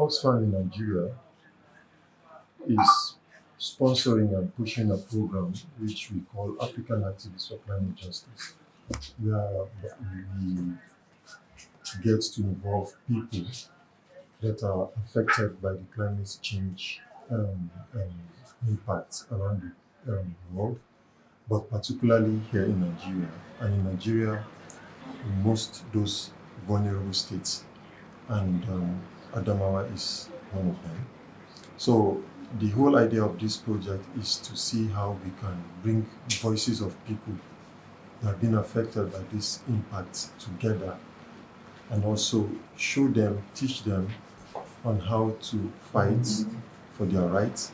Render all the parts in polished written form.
Oxfam in Nigeria is sponsoring and pushing a program which we call African Activists for Climate Justice, where we get to involve people that are affected by the climate change impacts around the world, but particularly here in Nigeria. And in Nigeria, in most those vulnerable states, and Adamawa is one of them. So the whole idea of this project is to see how we can bring voices of people that have been affected by this impact together, and also show them, teach them on how to fight for their rights,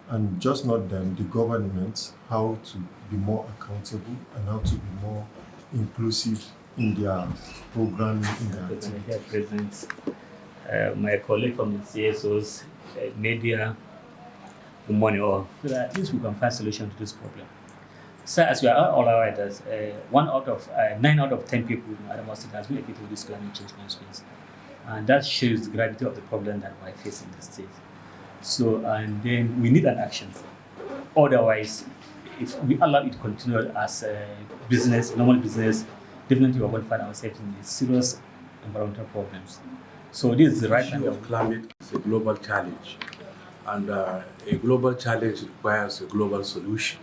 and just not them, the government, how to be more accountable and how to be more inclusive in their programming, in their activities. Presence, my colleague from the CSOs, media, money, or so that at least we can find solution to this problem. So as we are all aware, that 9 out of 10 people in Adamawa State has been affected with this climate change consequence, and that shows the gravity of the problem that we're facing in the state. So, and then we need an action. Otherwise, if we allow it to continue as a business, normal business, definitely we're going to find ourselves in serious environmental problems. So this is the right issue of climate is a global challenge, and a global challenge requires a global solution,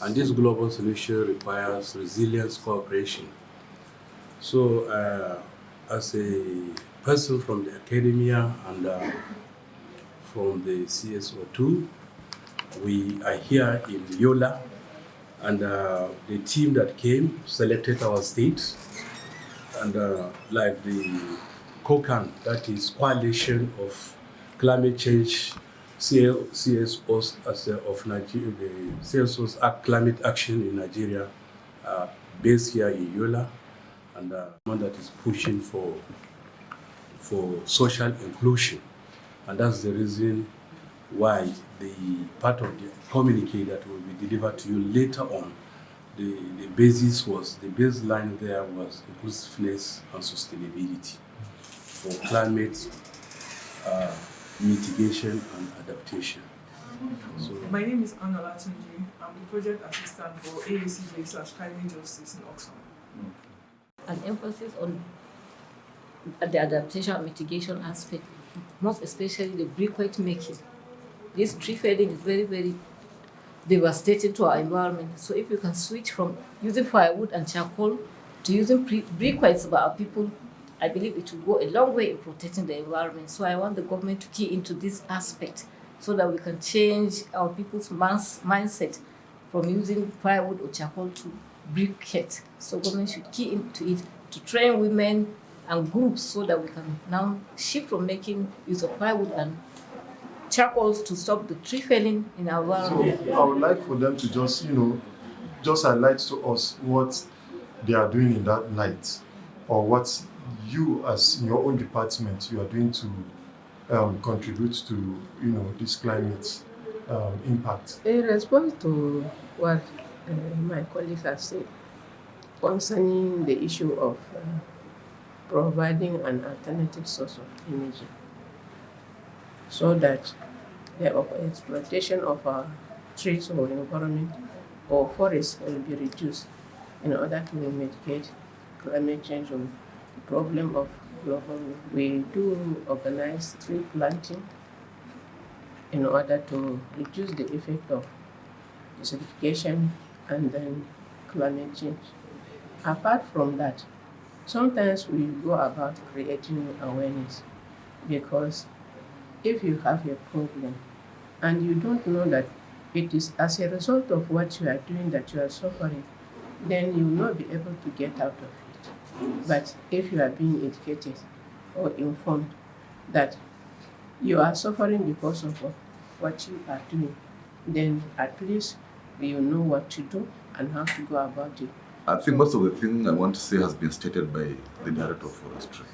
and this global solution requires resilience, cooperation. So as a person from the academia and from the CSO too, we are here in Yola, and the team that came selected our state, and like the COCAN, that is Coalition of Climate Change CSOs of Nigeria, the CSOs Climate Action in Nigeria, based here in Yola, and one that is pushing for social inclusion, and that's the reason why the part of the communique that will be delivered to you later on, the baseline there was inclusiveness and sustainability for climate mitigation and adaptation. So, my name is Anna Latunji. I'm the project assistant for AACJ/Climate Justice in Oxfam. An emphasis on the adaptation and mitigation aspect, most especially the briquette making. This tree felling is very, very devastating to our environment. So if you can switch from using firewood and charcoal to using briquettes by our people, I believe it will go a long way in protecting the environment. So I want the government to key into this aspect so that we can change our people's mindset from using firewood or charcoal to briquette. So government should key into it to train women and groups so that we can now shift from making use of firewood and charcoals to stop the tree felling in our environment. So I would like for them to just highlight to us what they are doing in that light, or what you, as in your own department, you are doing to contribute to this climate impact. In response to what my colleagues have said concerning the issue of providing an alternative source of energy, so that the exploitation of our trees or environment or forests will be reduced in order to mitigate climate change or the problem of global warming. We do organize tree planting in order to reduce the effect of desertification and then climate change. Apart from that, sometimes we go about creating awareness, because if you have a problem and you don't know that it is as a result of what you are doing that you are suffering, then you will not be able to get out of it. But if you are being educated or informed that you are suffering because of what you are doing, then at least you know what to do and how to go about it. I think most of the things I want to say has been stated by the Director of Forestry,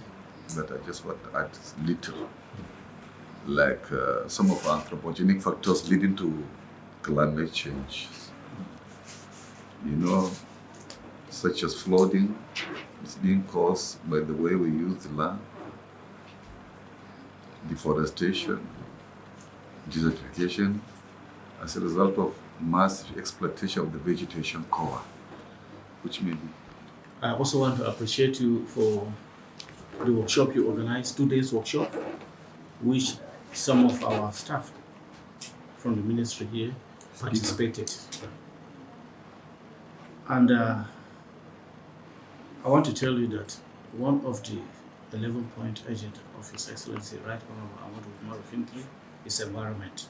but I just want to add little, like some of the anthropogenic factors leading to climate change, such as flooding. It's being caused by the way we use the land. deforestation, desertification, as a result of massive exploitation of the vegetation cover, which may be. I also want to appreciate you for the workshop you organized, 2 days workshop, which some of our staff from the ministry here participated. And I want to tell you that one of the 11-point agenda of His Excellency, Right Honorable Ahmadu Umar Fintri, is environment.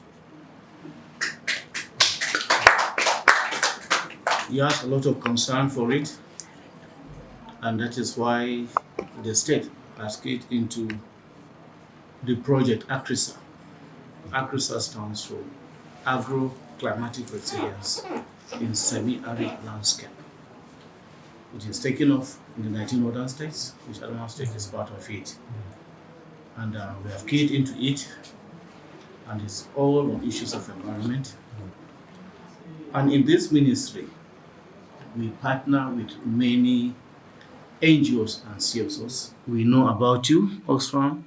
He has a lot of concern for it, and that is why the state has keyed into the project ACRISA. ACRISA stands for Agro-Climatic Resilience in Semi-Arid Landscape. It is taken off in the 19 northern states, which Adamawa State is part of it. And we have keyed into it, and it's all on issues of environment. And in this ministry, we partner with many NGOs and CSOs. We know about you, Oxfam.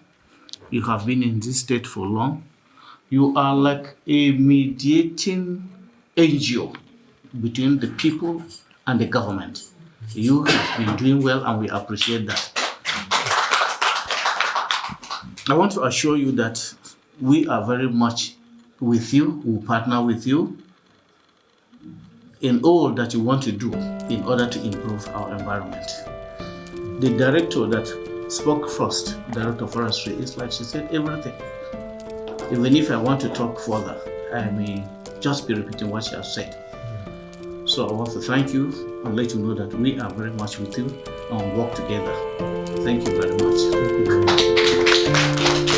You have been in this state for long. You are like a mediating NGO between the people and the government. You have been doing well, and we appreciate that. I want to assure you that we are very much with you. We partner with you in all that you want to do in order to improve our environment. The director that spoke first, Director of Forestry, is like she said everything. Even if I want to talk further, I may just be repeating what she has said. So I want to thank you and let you know that we are very much with you and work together. Thank you very much. Thank you very much.